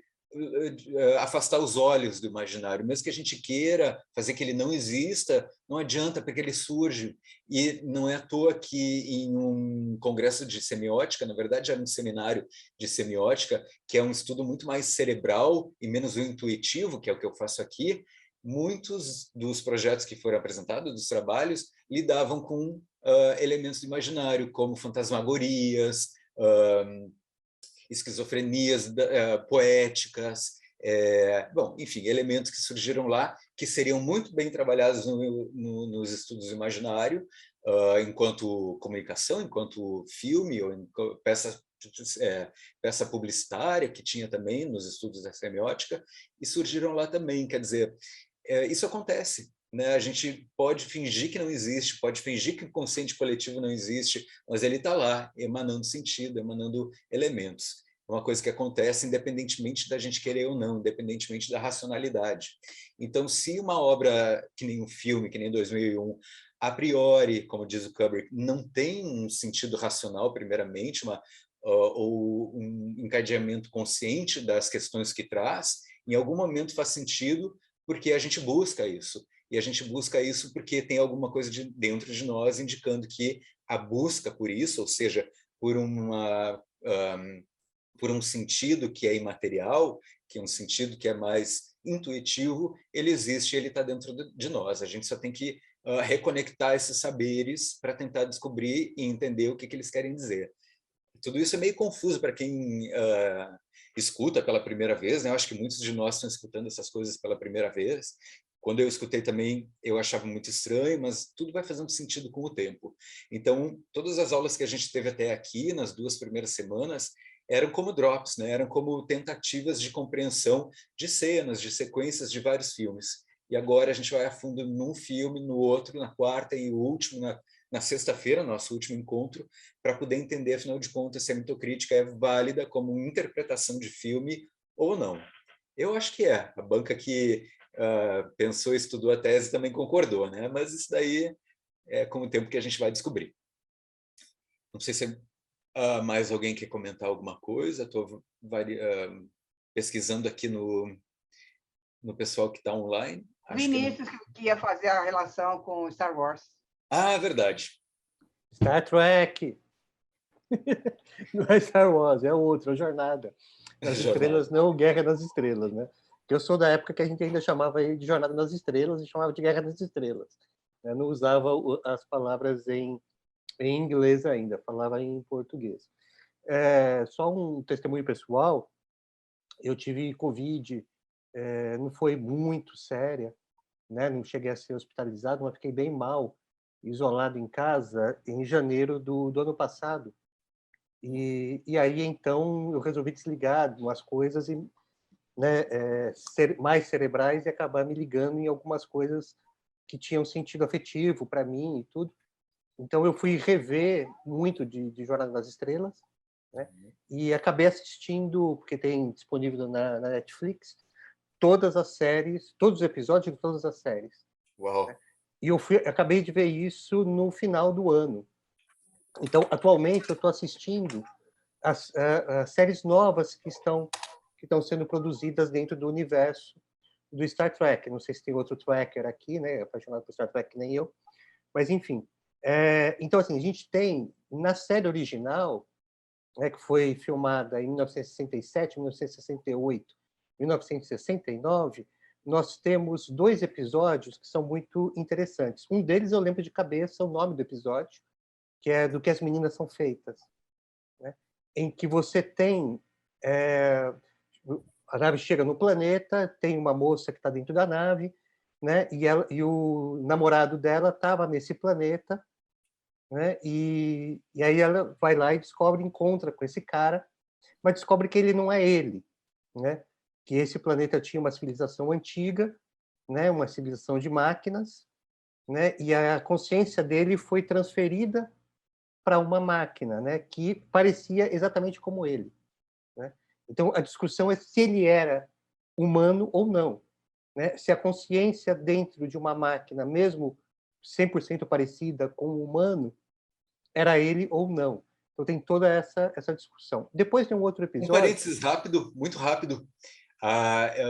afastar os olhos do imaginário, mesmo que a gente queira fazer que ele não exista, não adianta, porque ele surge. E não é à toa que em um congresso de semiótica, na verdade era um seminário de semiótica, que é um estudo muito mais cerebral e menos intuitivo, que é o que eu faço aqui, muitos dos projetos que foram apresentados, dos trabalhos, lidavam com elementos do imaginário, como fantasmagorias, esquizofrenias poéticas, bom, enfim, elementos que surgiram lá, que seriam muito bem trabalhados nos estudos do imaginário, enquanto comunicação, enquanto filme, ou peça publicitária, que tinha também nos estudos da semiótica, e surgiram lá também, quer dizer, isso acontece. Né? A gente pode fingir que não existe, pode fingir que o consciente coletivo não existe, mas ele está lá, emanando sentido, emanando elementos. É uma coisa que acontece independentemente da gente querer ou não, independentemente da racionalidade. Então, se uma obra, que nem um filme, que nem 2001, a priori, como diz o Kubrick, não tem um sentido racional, primeiramente, ou um encadeamento consciente das questões que traz, em algum momento faz sentido, porque a gente busca isso. E a gente busca isso porque tem alguma coisa dentro de nós indicando que a busca por isso, ou seja, por um sentido que é imaterial, que é um sentido que é mais intuitivo, ele existe, ele está dentro de nós. A gente só tem que reconectar esses saberes para tentar descobrir e entender o que eles querem dizer. Tudo isso é meio confuso para quem escuta pela primeira vez, né? Eu acho que muitos de nós estão escutando essas coisas pela primeira vez. Quando eu escutei também, eu achava muito estranho, mas tudo vai fazendo sentido com o tempo. Então, todas as aulas que a gente teve até aqui, nas 2 primeiras semanas, eram como drops, né? Eram como tentativas de compreensão de cenas, de sequências de vários filmes. E agora a gente vai a fundo num filme, no outro, na quarta e o último, na sexta-feira, nosso último encontro, para poder entender, afinal de contas, se a mitocrítica é válida como interpretação de filme ou não. Eu acho que é. A banca que pensou e estudou a tese também concordou, né? Mas isso daí é com o tempo que a gente vai descobrir. Não sei se mais alguém quer comentar alguma coisa. Estou pesquisando aqui no pessoal que está online. Vinícius que ia fazer a relação com Star Wars. Ah, verdade. Star Trek. Não é Star Wars, é outra, Jornada nas Estrelas, não Guerra nas Estrelas, né? Eu sou da época que a gente ainda chamava de Jornada nas Estrelas e chamava de Guerra nas Estrelas. Eu não usava as palavras em inglês ainda, falava em português. Só um testemunho pessoal, eu tive Covid, não foi muito séria, né? Não cheguei a ser hospitalizado, mas fiquei bem mal, isolado em casa, em janeiro do ano passado. E aí, então, eu resolvi desligar umas coisas e mais cerebrais e acabar me ligando em algumas coisas que tinham sentido afetivo para mim e tudo. Então, eu fui rever muito de Jornada nas Estrelas, né? E acabei assistindo, porque tem disponível na Netflix, todas as séries, todos os episódios de todas as séries. Uau! Né? E eu acabei de ver isso no final do ano. Então, atualmente, eu estou assistindo as séries novas que estão sendo produzidas dentro do universo do Star Trek. Não sei se tem outro tracker aqui, né, apaixonado por Star Trek, que nem eu, mas enfim. Então, assim, a gente tem, na série original, né, que foi filmada em 1967, 1968, 1969, nós temos 2 episódios que são muito interessantes. Um deles eu lembro de cabeça o nome do episódio, que é Do que as Meninas São Feitas, né? Em que você tem... a nave chega no planeta, tem uma moça que está dentro da nave, né? E o namorado dela estava nesse planeta, né? E aí ela vai lá e encontra com esse cara, mas descobre que ele não é ele, né? Que esse planeta tinha uma civilização antiga, né? Uma civilização de máquinas, né? E a consciência dele foi transferida para uma máquina, né? Que parecia exatamente como ele, né? Então a discussão é se ele era humano ou não, né? Se a consciência dentro de uma máquina, mesmo 100% parecida com o humano, era ele ou não. Então tem toda essa discussão. Depois tem um outro episódio... Um parênteses rápido, muito rápido.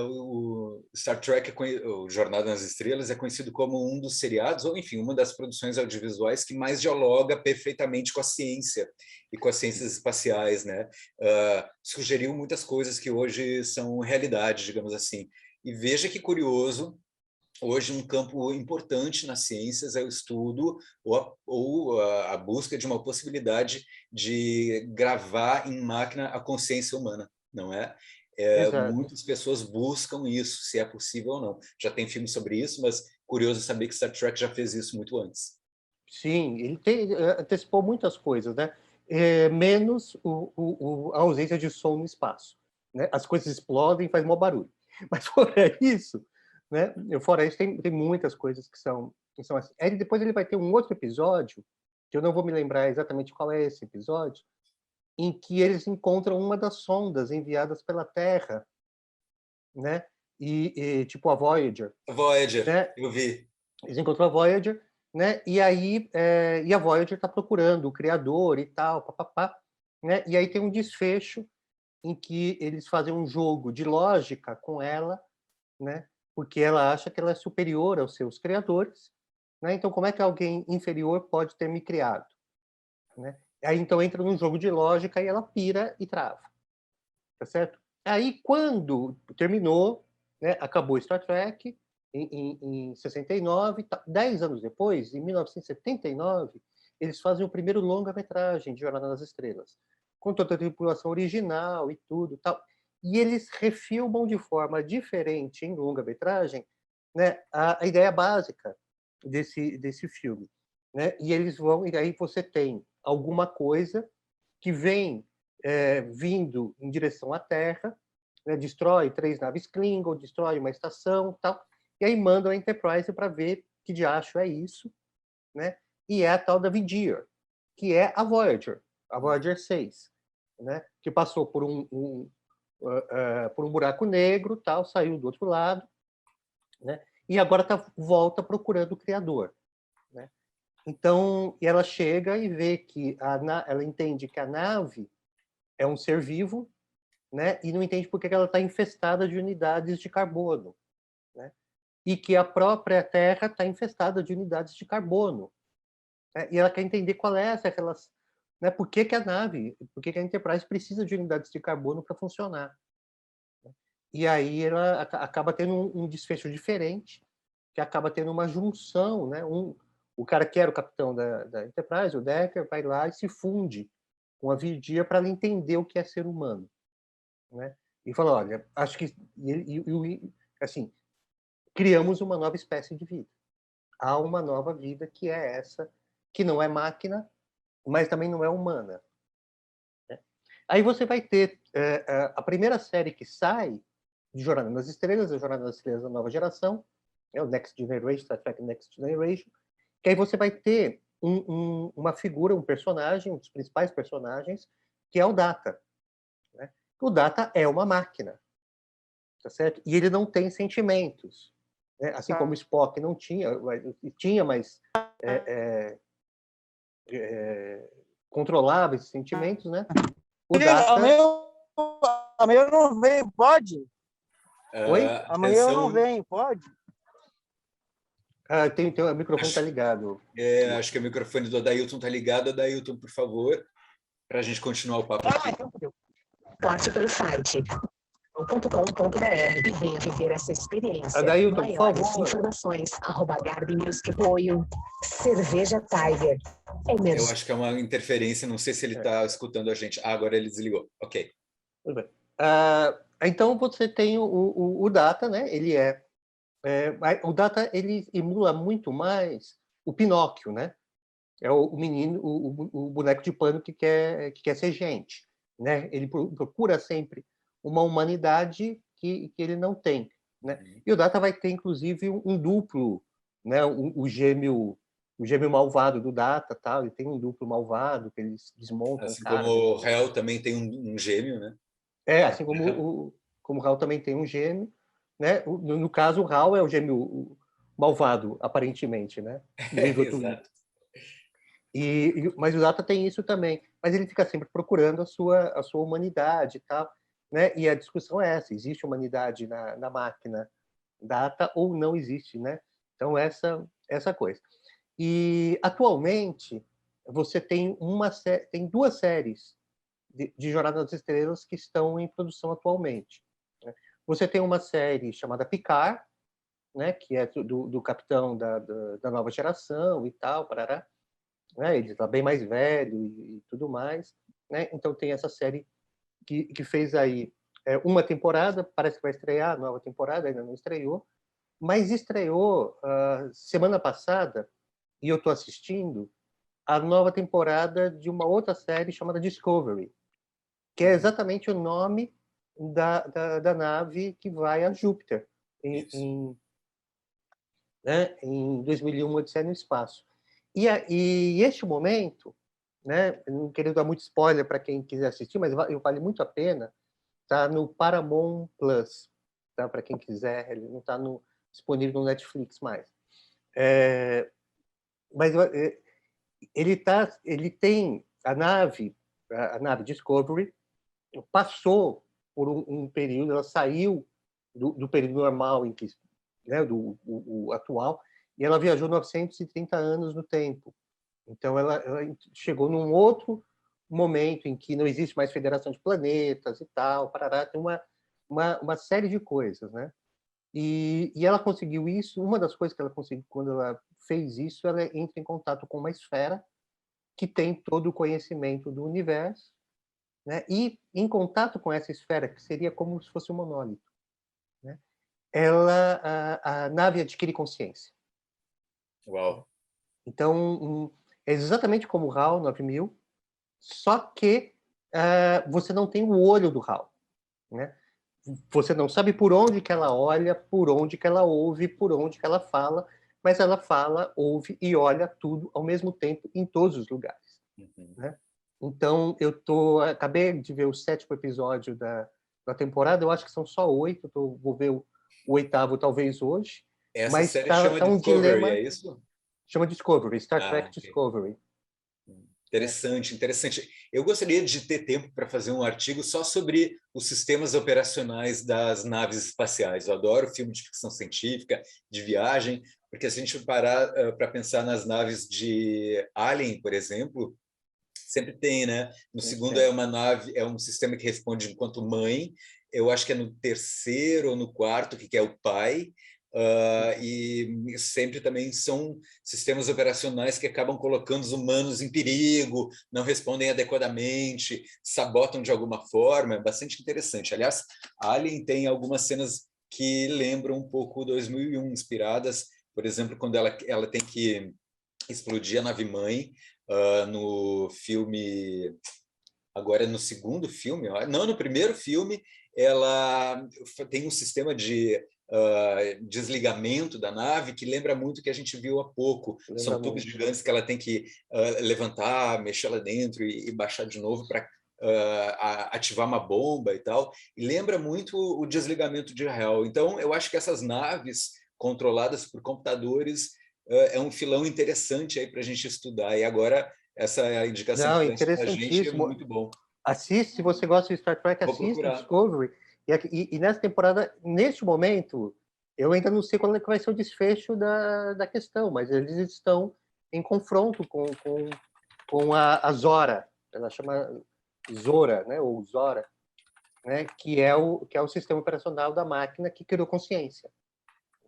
O Star Trek, o Jornada nas Estrelas, é conhecido como um dos seriados, ou enfim, uma das produções audiovisuais que mais dialoga perfeitamente com a ciência e com as ciências espaciais, né? Sugeriu muitas coisas que hoje são realidade, digamos assim. E veja que curioso, hoje um campo importante nas ciências é o estudo ou a busca de uma possibilidade de gravar em máquina a consciência humana, não é? Muitas pessoas buscam isso, se é possível ou não. Já tem filme sobre isso, mas curioso saber que Star Trek já fez isso muito antes. Sim, ele antecipou muitas coisas, né? Menos a ausência de som no espaço, né? As coisas explodem e faz mó barulho. Mas fora isso, né? Fora isso, tem muitas coisas que são assim. Aí depois ele vai ter um outro episódio, que eu não vou me lembrar exatamente qual é esse episódio, em que eles encontram uma das sondas enviadas pela Terra, né? Tipo a Voyager. A Voyager, né? Eu vi. Eles encontram a Voyager, né? E aí e a Voyager está procurando o criador e tal, papapá, né? E aí tem um desfecho em que eles fazem um jogo de lógica com ela, né? Porque ela acha que ela é superior aos seus criadores, né? Então como é que alguém inferior pode ter me criado, né? Aí então entra num jogo de lógica e ela pira e trava, tá certo? Aí quando terminou, né? Acabou Star Trek em 69, 10 anos depois, em 1979, eles fazem o primeiro longa-metragem de Jornada nas Estrelas, com toda a tripulação original e tudo, tal. E eles refilmam de forma diferente em longa-metragem, né, a ideia básica desse filme, né? E eles vão, e aí você tem alguma coisa que vem vindo em direção à Terra, né, destrói 3 naves Klingon, destrói uma estação, tal, e aí mandam a Enterprise para ver que diacho é isso, né? E é a tal da Vigier, que é a Voyager 6, né? Que passou por um buraco negro, tal, saiu do outro lado, né? E agora volta procurando o criador, né? Então, ela chega e vê que ela entende que a nave é um ser vivo, né? E não entende por que ela está infestada de unidades de carbono, né? E que a própria Terra está infestada de unidades de carbono, né? E ela quer entender qual é essa relação, né? Por que a nave, por que a Enterprise precisa de unidades de carbono para funcionar? E aí ela acaba tendo um desfecho diferente, que acaba tendo uma junção, né? O cara que era o capitão da Enterprise, o Decker, vai lá e se funde com a Vigia para ela entender o que é ser humano, né? E fala, olha, acho que assim, criamos uma nova espécie de vida. Há uma nova vida que é essa, que não é máquina, mas também não é humana, né? Aí você vai ter a primeira série que sai de Jornada nas Estrelas, a Jornada nas Estrelas da nova geração, é o Next Generation, Star Trek Next Generation, que aí você vai ter uma figura, um personagem, um dos principais personagens, que é o Data, né? O Data é uma máquina, tá certo? E ele não tem sentimentos, né? Assim como o Spock não tinha, mas controlava esses sentimentos, né? O Data... Amanhã eu não venho, pode? Oi? Amanhã eu não venho, pode? O microfone está ligado. Acho que o microfone do Adailton está ligado. Adailton, por favor, para a gente continuar o papo aqui. Corte pelo site .com.br e venha viver essa experiência. Adailton, por Maiores favor. informações, @Garbi Music, apoio Cerveja Tiger, Eu acho que é uma interferência, não sei se ele está escutando a gente. Ah, agora ele desligou. Ok. Tudo bem. Então você tem o Data, né? O Data ele emula muito mais o Pinóquio, né? É o menino, o boneco de pano que quer ser gente, né? Ele procura sempre uma humanidade que ele não tem, né? E o Data vai ter inclusive um duplo, né? O gêmeo malvado do Data, tal. Ele tem um duplo malvado que eles desmontam. Assim como o Hell também tem um gêmeo, né? Assim como o Hal também tem um gêmeo, né? No caso, o Hal é o gêmeo malvado, aparentemente, né? Exato. Mas o Data tem isso também, mas ele fica sempre procurando a sua humanidade e tal, né? E a discussão é essa: existe humanidade na máquina Data ou não existe, né? Então essa coisa. E atualmente você tem duas séries de Jornada nas Estrelas que estão em produção atualmente, né? Você tem uma série chamada Picard, né? Que é do capitão da nova geração e tal, parará, né? Ele está bem mais velho e tudo mais, né? Então tem essa série que fez aí uma temporada, parece que vai estrear a nova temporada, ainda não estreou, mas estreou semana passada, e eu estou assistindo a nova temporada de uma outra série chamada Discovery, que é exatamente o nome da nave que vai a Júpiter em 2001, Odisseia no Espaço. E este momento, né, não quero dar muito spoiler para quem quiser assistir, mas vale muito a pena, tá no Paramount Plus, tá? Para quem quiser, ele não está disponível no Netflix mais. Mas ele tem a nave Discovery passou por um período, ela saiu do período normal em que, né, o atual, e ela viajou 930 anos no tempo. Então ela chegou num outro momento em que não existe mais federação de planetas e tal, parará, tem uma série de coisas, né? E ela conseguiu isso. Uma das coisas que ela conseguiu quando ela fez isso, ela entra em contato com uma esfera que tem todo o conhecimento do universo, né? E em contato com essa esfera, que seria como se fosse um monólito, né? A nave adquire consciência. Uau! Então, é exatamente como o HAL 9000, só que você não tem o olho do HAL, né? Você não sabe por onde que ela olha, por onde que ela ouve, por onde que ela fala, mas ela fala, ouve e olha tudo ao mesmo tempo em todos os lugares, né? Então, acabei de ver o 7º episódio da temporada, eu acho que são só 8, vou ver o 8º talvez hoje. Essa Mas série chama um Discovery, dilema. é isso? Chama Discovery, Star Trek Okay. Discovery. Interessante, interessante. Eu gostaria de ter tempo para fazer um artigo só sobre os sistemas operacionais das naves espaciais. Eu adoro filme de ficção científica, de viagem, porque se a gente parar para pensar nas naves de Alien, por exemplo, sempre tem, né? No segundo é uma nave, é um sistema que responde enquanto mãe. Eu acho que é no terceiro ou no quarto que é o pai. E sempre também são sistemas operacionais que acabam colocando os humanos em perigo, não respondem adequadamente, sabotam de alguma forma. É bastante interessante. Aliás, Alien tem algumas cenas que lembram um pouco 2001, inspiradas, por exemplo, quando ela tem que explodir a nave-mãe no filme... Agora, no segundo filme, não, no primeiro filme, ela tem um sistema de desligamento da nave que lembra muito o que a gente viu há pouco. São tubos gigantes que ela tem que levantar, mexer lá dentro e baixar de novo para ativar uma bomba e tal. E lembra muito o desligamento de Hell. Então, eu acho que essas naves controladas por computadores é um filão interessante aí para a gente estudar. E agora essa indicação Não, que você para a gente é interessantíssimo. muito bom. Assiste, se você gosta de Star Trek, assista Discovery. E nessa temporada, neste momento, eu ainda não sei quando é que vai ser o desfecho da questão, mas eles estão em confronto com a Zora. Ela chama Zora, né? Ou Zora, né? Que é o sistema operacional da máquina que criou consciência.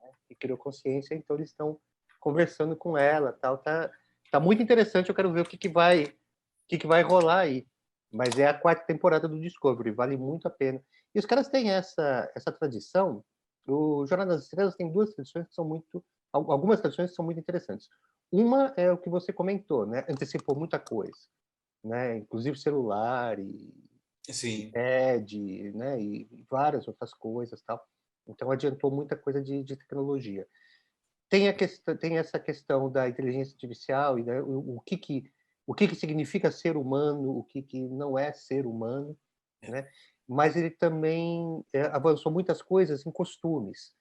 Né? Que criou consciência, então eles estão conversando com ela, tal, tá Tá muito interessante, eu quero ver o que que vai rolar aí. Mas é a 4ª temporada do Discovery, vale muito a pena. E os caras têm essa tradição. O Jornal das Estrelas tem duas tradições que são muito... Algumas tradições que são muito interessantes. Uma é o que você comentou, né? Antecipou muita coisa, né? Inclusive celular e iPad, né? E várias outras coisas, tal. Então adiantou muita coisa de tecnologia. Tem essa questão da inteligência artificial e né, o que significa ser humano, o que não é ser humano, né? Mas ele também avançou muitas coisas em costumes,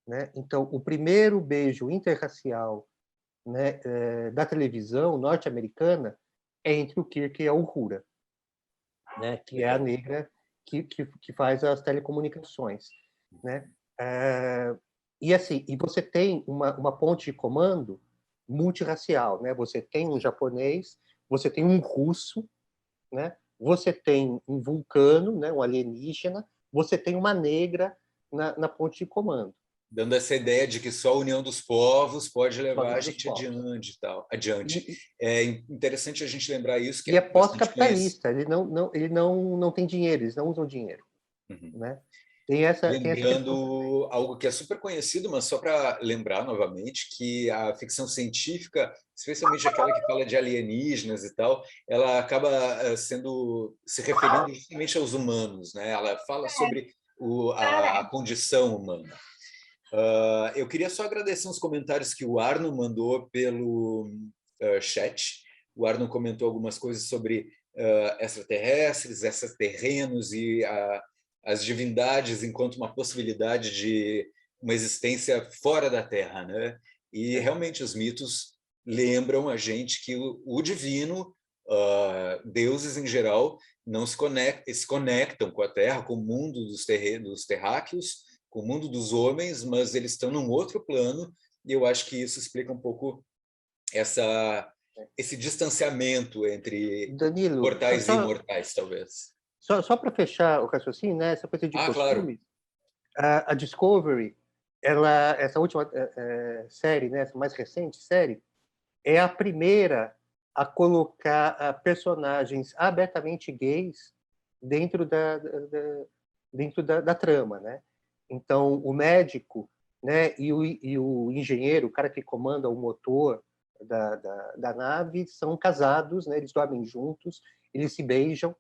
né? Então, o primeiro beijo interracial, né, da televisão norte-americana é entre o Kirk e a Uhura, né? Que é a negra que faz as telecomunicações, né? E assim, e você tem uma ponte de comando multirracial, né? Você tem um japonês, você tem um russo, né? Você tem um vulcano, né? Um alienígena, você tem uma negra na ponte de comando. Dando essa ideia de que só a união dos povos pode levar a gente adiante e tal. É interessante a gente lembrar isso. Que é pós-capitalista, ele não tem dinheiro, eles não usam dinheiro. Né? Lembrando algo que é super conhecido, mas só para lembrar novamente, que a ficção científica, especialmente aquela que fala de alienígenas e tal, ela acaba se referindo justamente aos humanos, né? Ela fala sobre a condição humana. Eu queria só agradecer uns comentários que o Arno mandou pelo chat. O Arno comentou algumas coisas sobre extraterrestres, extraterrenos e as divindades enquanto uma possibilidade de uma existência fora da Terra, né? E realmente os mitos lembram a gente que o divino, deuses em geral, não se conectam com a Terra, com o mundo dos terráqueos, com o mundo dos homens, mas eles estão num outro plano, e eu acho que isso explica um pouco esse distanciamento entre Danilo, mortais e imortais, talvez. Só para fechar o raciocínio, né, essa coisa de costumes, claro. A Discovery, essa última série, né, essa mais recente série, é a primeira a colocar personagens abertamente gays dentro da trama, né? Então, o médico, né, e o engenheiro, o cara que comanda o motor da nave, são casados, né? Eles dormem juntos, eles se beijam,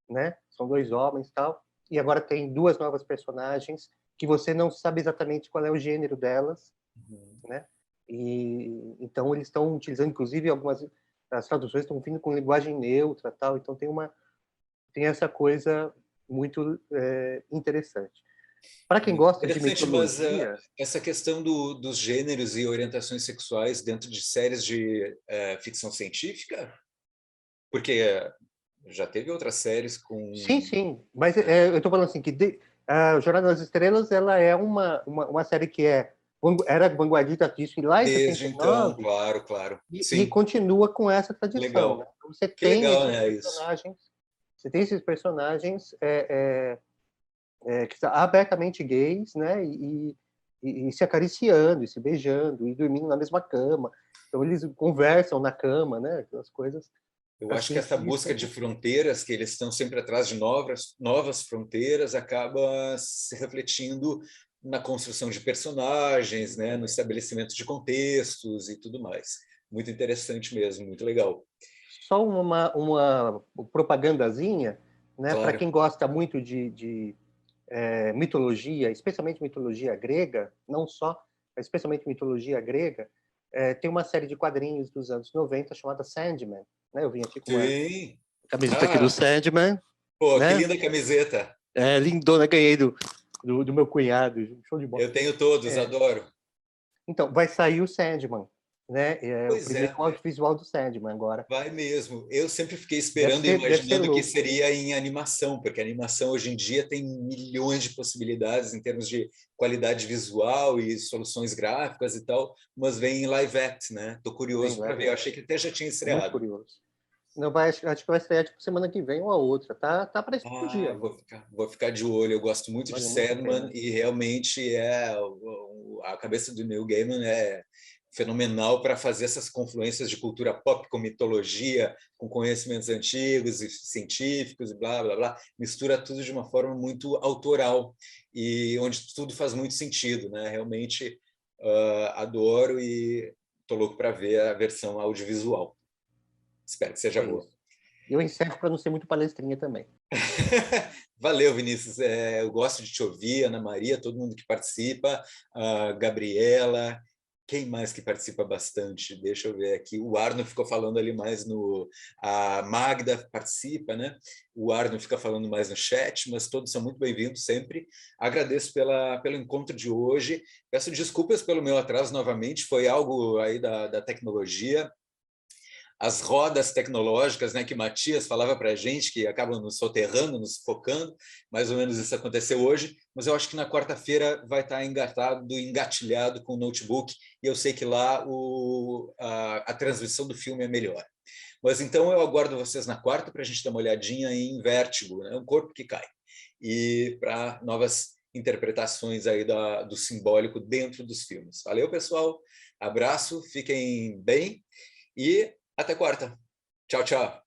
né? São 2 homens e tal. E agora tem 2 novas personagens que você não sabe exatamente qual é o gênero delas, né? E então eles estão utilizando, inclusive, as traduções estão vindo com linguagem neutra, tal. Então tem essa coisa muito interessante. Para quem gosta de mitologia... Mas essa questão dos gêneros e orientações sexuais dentro de séries de ficção científica? Porque já teve outras séries com... Sim. Mas eu estou falando assim, que a Jornada das Estrelas ela é uma série que era vanguardista disso lá em Desde 79, então, claro. E continua com essa tradição. Legal. Né? Então, você tem esses personagens que são abertamente gays, né? E se acariciando, e se beijando, e dormindo na mesma cama. Então, eles conversam na cama, né? Aquelas coisas. Eu acho que essa busca de fronteiras, que eles estão sempre atrás de novas fronteiras, acaba se refletindo na construção de personagens, né? No estabelecimento de contextos e tudo mais. Muito interessante mesmo, muito legal. Só uma propagandazinha, né? Claro. Para quem gosta muito de mitologia, especialmente mitologia grega, não só, mas especialmente mitologia grega, tem uma série de quadrinhos dos anos 90 chamada Sandman. Né? Eu vim aqui com uma camiseta aqui do Sandman. Pô, né? Que linda camiseta. Lindona, ganhei do meu cunhado. Show de bola. Eu tenho todos, adoro. Então, vai sair o Sandman. Né? O primeiro audiovisual do Sandman agora. Vai mesmo. Eu sempre fiquei esperando e imaginando que seria em animação, porque a animação hoje em dia tem milhões de possibilidades em termos de qualidade visual e soluções gráficas e tal, mas vem em live act, né? Tô curioso para ver. Eu achei que até já tinha estreado. Muito curioso. Não, acho que vai estrear tipo semana que vem ou a outra. Tá para explodir. Vou ficar de olho. Eu gosto muito de Sandman e realmente a cabeça do Neil Gaiman fenomenal para fazer essas confluências de cultura pop com mitologia, com conhecimentos antigos e científicos, e blá, blá, blá. Mistura tudo de uma forma muito autoral, e onde tudo faz muito sentido, né? Realmente adoro e estou louco para ver a versão audiovisual. Espero que seja boa. Eu encerro para não ser muito palestrinha também. Valeu, Vinícius. Eu gosto de te ouvir, Ana Maria, todo mundo que participa, a Gabriela, quem mais que participa bastante? Deixa eu ver aqui. O Arno ficou falando ali mais no... A Magda participa, né? O Arno fica falando mais no chat, mas todos são muito bem-vindos sempre. Agradeço pelo encontro de hoje. Peço desculpas pelo meu atraso novamente, foi algo aí da tecnologia. As rodas tecnológicas, né, que Matias falava para a gente, que acabam nos soterrando, nos focando, mais ou menos isso aconteceu hoje, mas eu acho que na quarta-feira vai estar engatilhado com o notebook, e eu sei que lá a transmissão do filme é melhor. Mas então eu aguardo vocês na quarta para a gente dar uma olhadinha em Vértigo, né, Um Corpo que Cai, e para novas interpretações aí do simbólico dentro dos filmes. Valeu, pessoal, abraço, fiquem bem, e até quarta. Tchau, tchau.